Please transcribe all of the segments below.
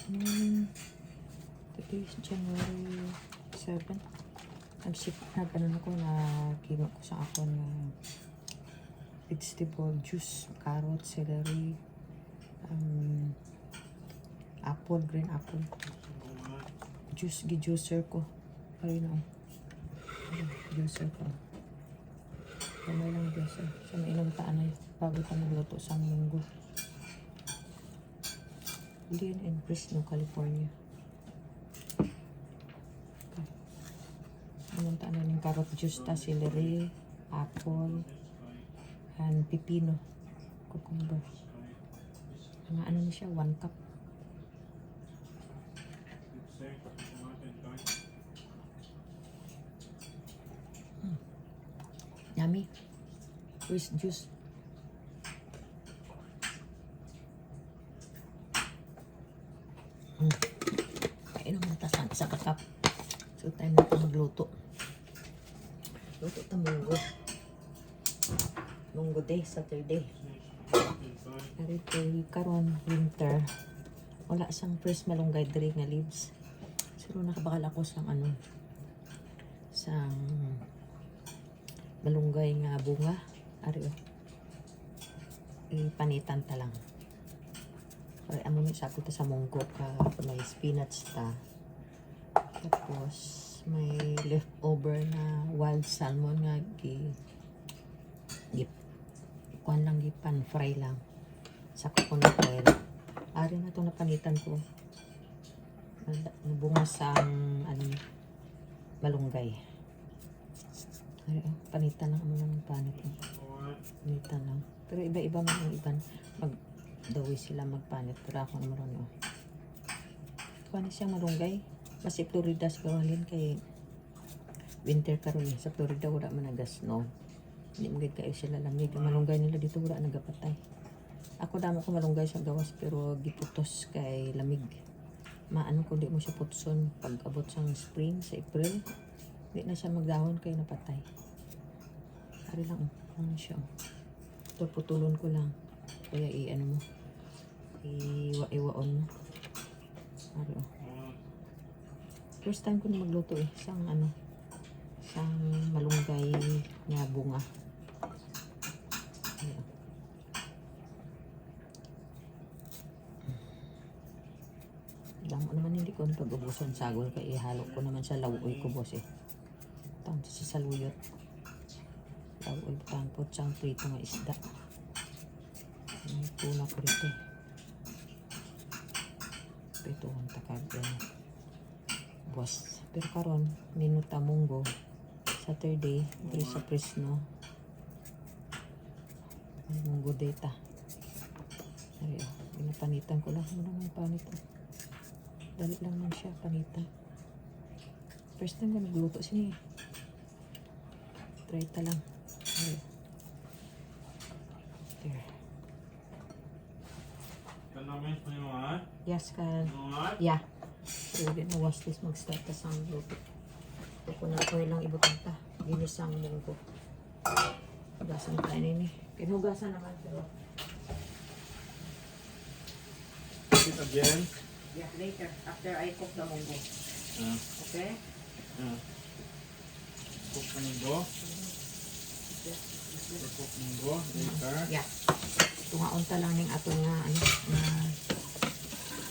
Today is January 7. Nag-ano ko na kino ko sa ako na vegetable juice, carrot, celery, apple, green apple. Juicer ko. Ayun o. Juicer ko. Kamay lang juicer. So may ilang taan na bago ka magluto sa munggo. Lean and Fresno, California. Okay. Anong taan na yung carrot juice ta, celery, apple, and pipino, cucumber. Ano na siya, 1 cup. Yummy. With juice. Kain naman tasan isa ka cup. So time na ito magluto. Luto ito munggo. Munggo day, Saturday. Arito karon winter. Wala sang fresh malunggay diri nga leaves. Pero nakabakal ako sang sang malunggay nga bunga. Ari ipanitan ta lang. Or amo ni sa ta sa munggo ka may spinach ta. Tapos may leftover na wild salmon nga kuan lang pan fry lang sa coconut oil. Ari na to napanitan ko. Bunga sang malunggay. Ari panitan lang amo nang panit. Panitan lang. Pero iba-iba man ang iban magdawi sila magpanit. Pero ako naman ron kuan siyang malunggay. Kasi Florida sa kawalin kay winter karon sa Florida wala man nagas no. Hindi mo kayo sila lamig. Ang malunggay nila dito wala nagapatay. Ako damo ko malunggay sa gawas pero giputos kay lamig. Maano ko di mo siya putson pag abot sang spring sa April. Hindi na siya magdahon kay napatay. Ari lang ano siya. Ito putulon ko lang. Kaya i-ano mo. Iwaon mo. Ari first time ko na magluto sang sang malunggay nga bunga. Damo naman hindi ko pag-ubusan sagol kay ihalo ko naman sa lawoy ko boss Tanto sa saluyot. Lawoy tanpot sang prito nga isda. May tuna ko rito. Prito ang takag boss. Pero karon minuta munggo Saturday diri sa Fresno. Munggo data. Ay, pinapanitan ko lang. Ano naman panit dali lang man siya panitan. First time ko nagluto siya. Try ta lang. Ay. There. Yes, can. Yeah. So, we're gonna wash this. Mag-start ka sa luto. Coconut oil lang ibutan ta. Ginisang munggo. Hugasan tayo nini. Pinugasan naman. Pero it again? yeah, later. After I cook the munggo. Okay? Cook munggo. Cook munggo later. Yeah. Tungaon ta lang ning ato nga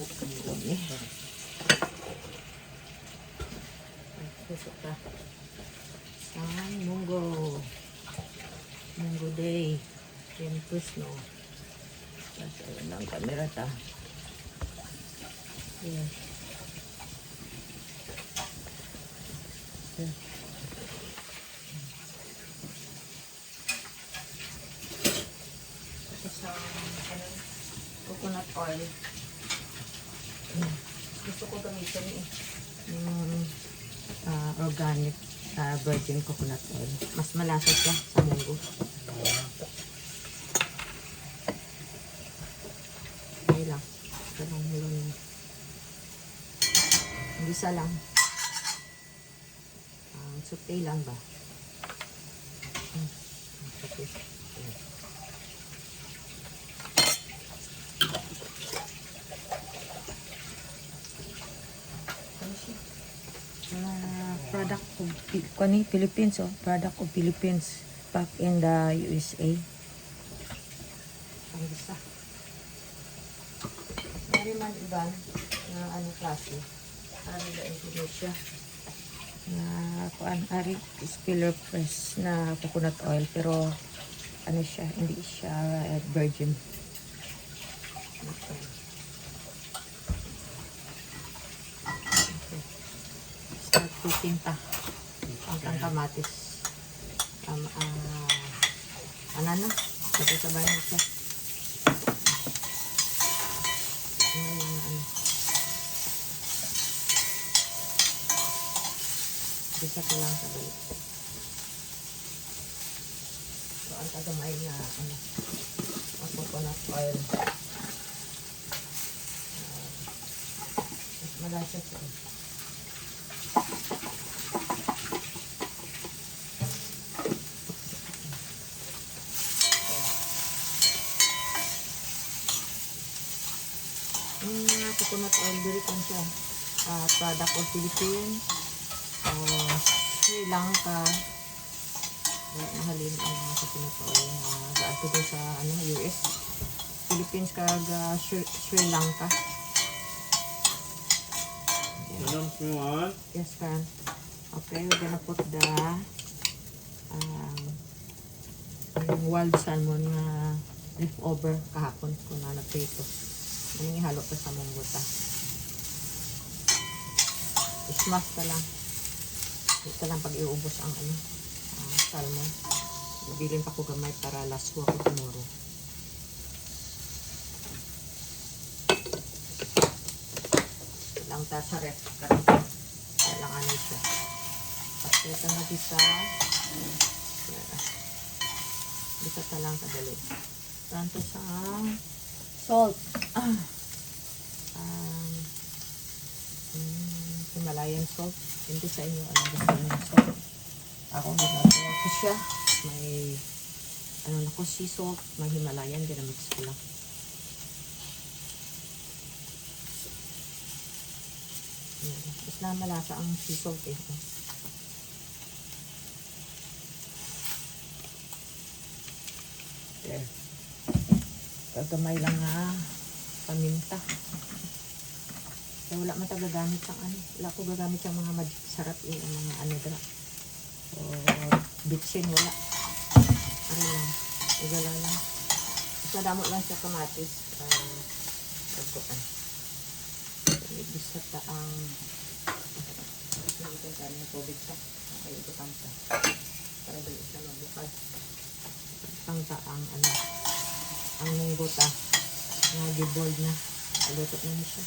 cook munggo ni. Tusok ta. Munggo. Munggo day. Yan Fresno. Tapos ayun lang camera ta. Yeah. Coconut oil. Gusto ko gamitin organic virgin coconut oil. Mas malasa siya sa munggo. Okay lang. Ganun mo lang. Gisa lang. Saute lang ba? Okay. product of Philippines, oh. Product of Philippines. Back in the USA. Ang isa. Mari man iban na ano klase. Ano ba Indonesia? Na kuan ari spiller press na coconut oil pero ano siya, hindi siya virgin. Okay. Start cooking pa. Ang kamatis. Ano na? Sabay-sabay na siya. Bisa ko lang sabay. So, ang tagamay na coconut oil. Mas malasa siya. Coconut oil, diri kan siya. Product of Philippines. Sri Lanka. Mahalin ang mga coconut oil na gato doon sa US. Philippines kag Sri Lanka. Yeah. Yes, ma'am. Okay, we're gonna put the yung wild salmon na leftover kahapon kung na nagprito. Ano ihalo pa sa mungguta. Ismas pa lang. Ito lang pag iubos ang salmon. Bilhin pa ko gamay para laswa ko tomorrow. Lang ta sa ref. Kailangan siya. At ito na bisa. Bisa ta lang kadali. Tanto sa salt. Himalayan salt. Hindi sa inyo ano gusto nyo salt. Ako ginagawa ko siya. May na ko sea salt. May Himalayan. Ginamix ko lang. Mas na malasa ang sea salt eh. There. Kagamay lang nga paminta. Kaya wala man gagamit ang wala ko gagamit ang mga sarap yung mga dra. O bitsin wala. Ano lang. Igala lang. Basta damot lang siya kamatis. Pagkutan. Ibisa ta ang ito ka ng tubig sa. Ay ito kanta. Para dali siya magbukal. Kanta ang ang mungguta na gibold na. Aluto na niya siya.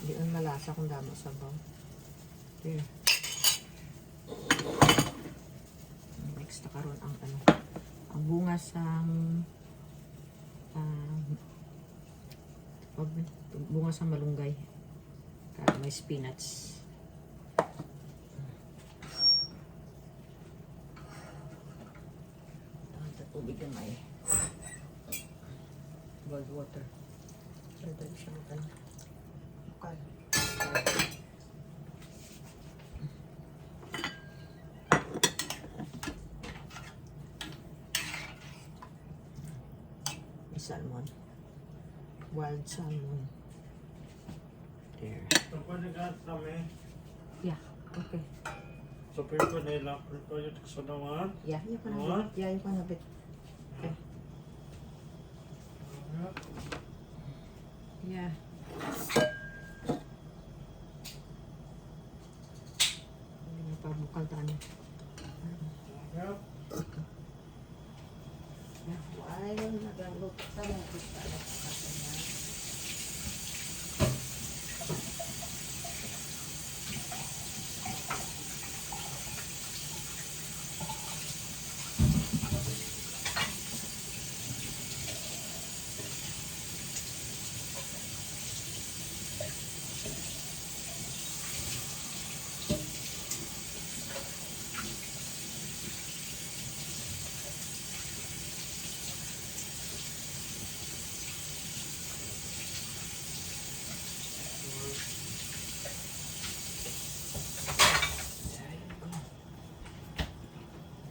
Hindi ang malasa kung damo sabaw. There. Next na karon ang ang bunga sang bunga sang malunggay. May spinach. Tubig na may boiled water. So, dali siya magkano. Bukal. May salmon. Wild salmon. There. So, pwede ka kami. Yeah, okay. So, pwede ko na ilang project sa naman. Yeah, you can have it. Yeah, you can have it. Okay. Yeah. Hindi pa bukal tayo. Yep. Ay, nagalok sa mga pistala.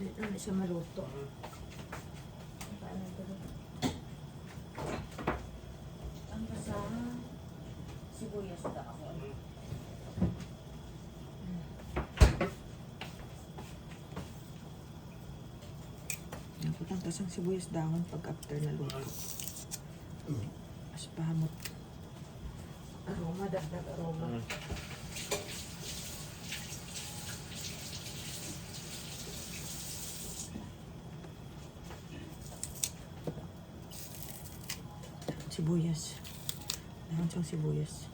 Dito na siya maluto. Paano ito? Ang basa. Sibuyas na ako. Naputang tasang sibuyas dahon pag after na luto. Mas pahamot. Aroma, dagdag aroma. Sibuyas. Dahon siyang sibuyas.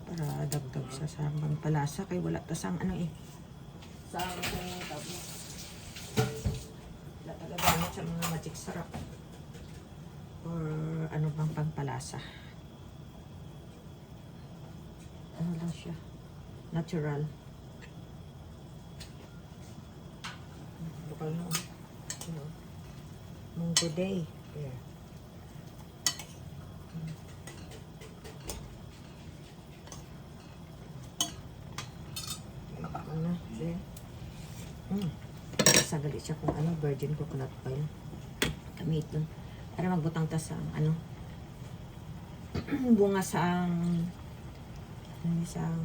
Para dagdag sa samang palasa. Kaya wala tasang ano eh. Samang tabo. Wala talagamit sa mga magic sarap. Or ano bang pangpalasa. Ano lang siya. Natural. Lokal na. Munggo day. Yeah. Ano, siya. Sagali siya kung ano, virgin coconut oil. Kamit nun. Para magbutang ta sa ano, bunga sa isang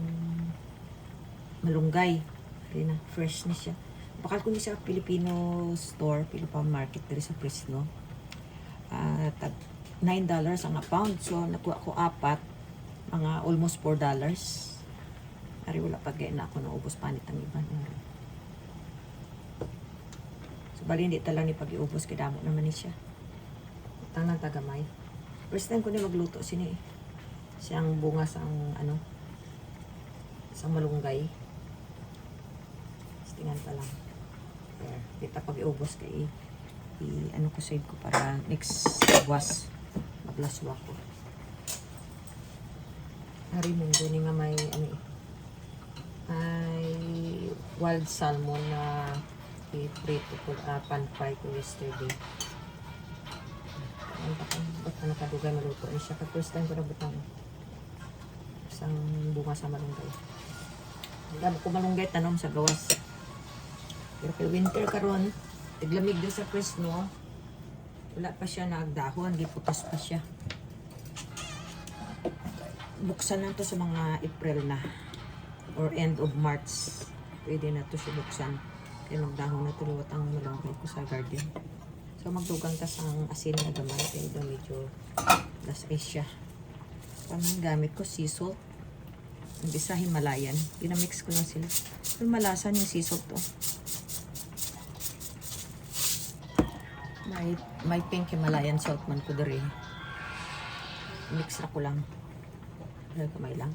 malunggay. Kaya na, fresh na siya. Bakal ko ni sa Filipino store, Filipino market, dali sa Fresno. Tag $9 ang a pound. So, nakuha ko 4, mga almost $4. Ari wala pa gaya na ako naubos panit ang iba. So, bali hindi tala ni pag-iubos, kidamo naman ni siya. Utang ng tagamay. First time ko na magluto sini eh. Siyang bunga sa ano, sa malunggay. Tingnan pa lang. There. Dito pag-iubos kay ano ko save ko para next was maglaswa ko. Ari munggo ni nga may ano eh. Ay wild salmon na i-prito ko pan-fry ko yesterday. Ano kadugay maluto ni siya. First time ko na butang isang bunga sa malunggay. Dami ko malunggay tanom sa gawas. Pero kay winter karon, tiglamig din sa Fresno. Wala pa siya naagdahon, giputas pa siya. Buksan na to sa mga April na or end of March. Pwede na to siya buksan. Kaya magdahon na tuluwat ang malunggay ko sa garden. So magdugang tas ang asin na gamay. Kaya ito medyo last ice siya. Pamang gamit ko sea salt. Ang isa Himalayan. Pinamix ko lang sila. Pero malasan yung sea salt to. May pink Himalayan salt man ko dari. Mix na ko lang. Kamay lang.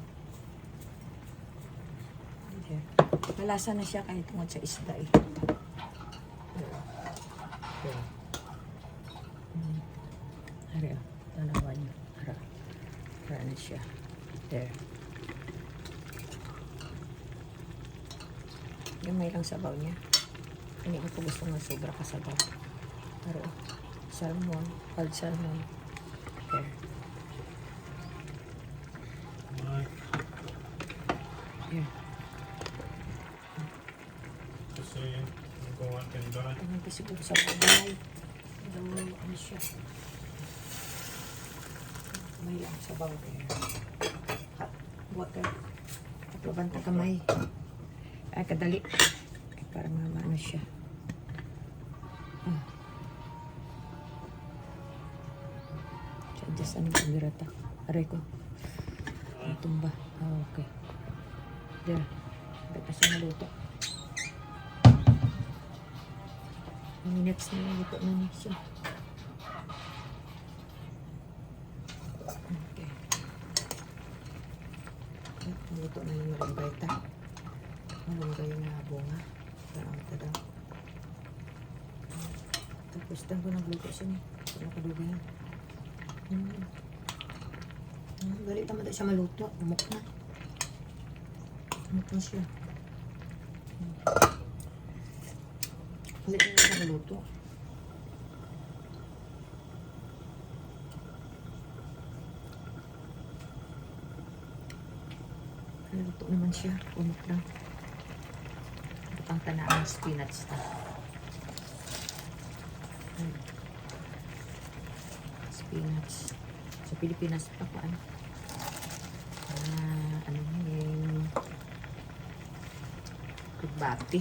Malasa na siya kahit tungkol sa isda eh. Hari, tanawan niyo. Hara na siya. There. Yung may lang sabaw niya. Hindi ko gusto nga sobra kasabaw. Pero, salmon, wild salmon. There. Yeah. Kasi magawa tindahan. Tingnan ko siguro sa bagay. Ano siya. May lang sabaw. Hot water. Kapabanta kamay. Ay, kadali. Ay, parang ano siya. Just ano yung birata. Aray ko. Ang tumba. Oh, okay. There. Ba't siya naluto. Minutes na lang ito na siya. Okay. Luto na yung malunggay ta. Malunggay yung bunga. Parang ito daw. Tapos lang ko nagluto siya niya. Nakadugay yan. Galit naman tayo siya maluto. Umok na. Umok na siya. Galit naman siya maluto. Maluto naman siya. Umok lang. Butang tanaan spinach na. Spinach. Sa Pilipinas pa ko ano. Ano yung kurbati.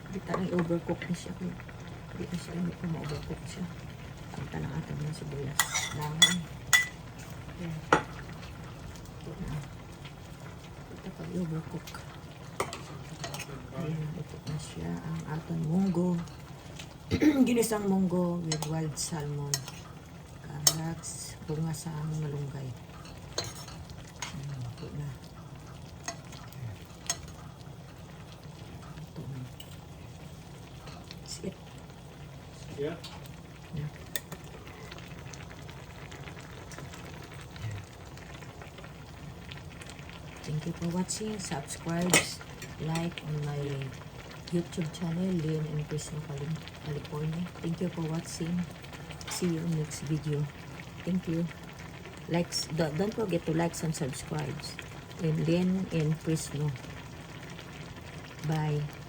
Hindi tarang i-overcook na siya. Hindi na siya lamit kung ma-overcook siya. Pagka lang atag na sibuyas. Dahon. Yan. Ito na. Ito pag i-overcook. Ayan, ito na siya. Ang atong munggo. Ginisang munggo with wild salmon. Carrots. Bunga sa malunggay. Ito na. Ito na. That's it. Yeah. Yeah. Thank you for watching. Subscribe, like on my YouTube channel, Leon and Chris California. Thank you for watching. See you next video. Thank you. Likes, don't forget to like and subscribe. And Leon and Chris. Bye.